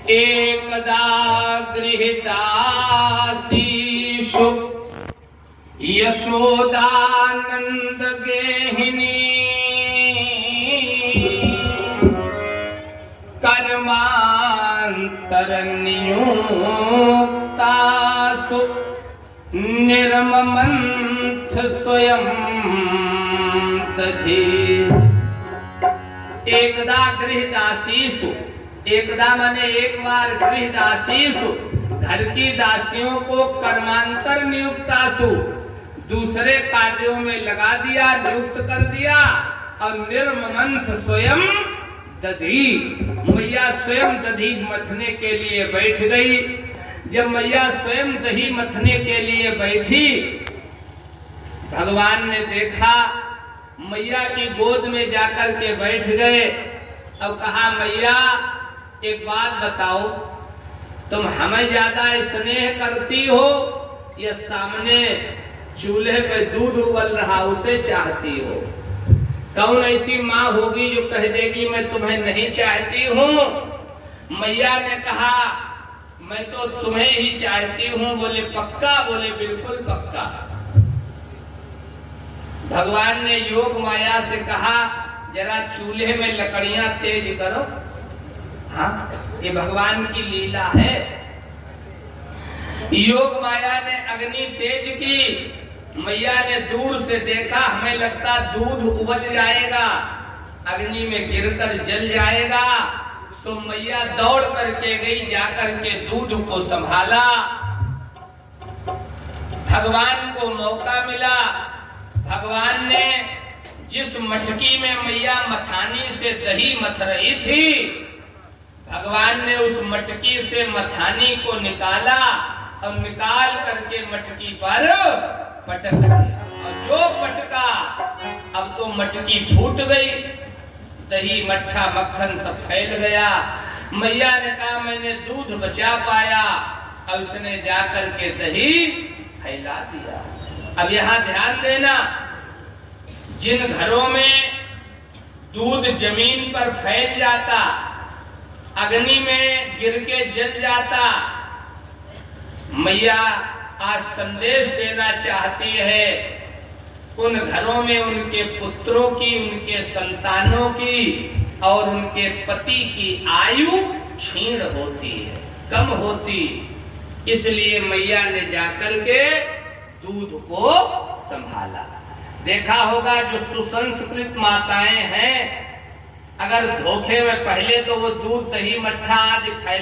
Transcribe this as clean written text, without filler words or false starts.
एकदा गृहीतासीषु यशोदानंद गेहिनी कर्मांतरनियुक्तासु निर्ममंथ स्वयं तथी। एकदा गृहीतासीषु, एकदा माने एक बार, गृहीतासीषु घर की दासियों को कर्मांतर नियुक्तासु दूसरे कार्यों में लगा दिया, नियुक्त कर दिया। और निर्ममंथ स्वयं दधी, मैया स्वयं दही मथने के लिए बैठ गई। जब मैया स्वयं दही मथने के लिए बैठी, भगवान ने देखा, मैया की गोद में जाकर के बैठ गए। अब कहा, मैया एक बात बताओ, तुम हमें ज्यादा स्नेह करती हो या सामने चूल्हे पे दूध उबल रहा उसे चाहती हो? कौन ऐसी माँ होगी जो कह देगी मैं तुम्हें नहीं चाहती हूँ? मैया ने कहा, मैं तो तुम्हें ही चाहती हूँ। बोले पक्का? बोले बिल्कुल पक्का। भगवान ने योग माया से कहा, जरा चूल्हे में लकड़ियां तेज करो। हाँ, ये भगवान की लीला है। योग माया ने अग्नि तेज की। मैया ने दूर से देखा, हमें लगता दूध उबल जाएगा, अग्नि में गिरकर जल जाएगा। तो मैया दौड़ करके गई, जाकर के दूध को संभाला। भगवान को मौका मिला। भगवान ने जिस मटकी में मैया मथानी से दही मथ रही थी, भगवान ने उस मटकी से मथानी को निकाला और निकाल करके मटकी पर पटक दिया। और जो पटका, अब तो मटकी फूट गई, दही मट्ठा मक्खन सब फैल गया। मैया ने कहा, मैंने दूध बचा पाया। और उसने जाकर के दही फैला दिया। अब यहाँ ध्यान देना, जिन घरों में दूध जमीन पर फैल जाता, अग्नि में गिर के जल जाता, मैया आज संदेश देना चाहती है, उन घरों में उनके पुत्रों की, उनके संतानों की और उनके पति की आयु क्षीण होती है, कम होती। इसलिए मैया ने जाकर के दूध को संभाला। देखा होगा जो सुसंस्कृत माताएं हैं, अगर धोखे में पहले तो वो दूध दही मट्ठा आदि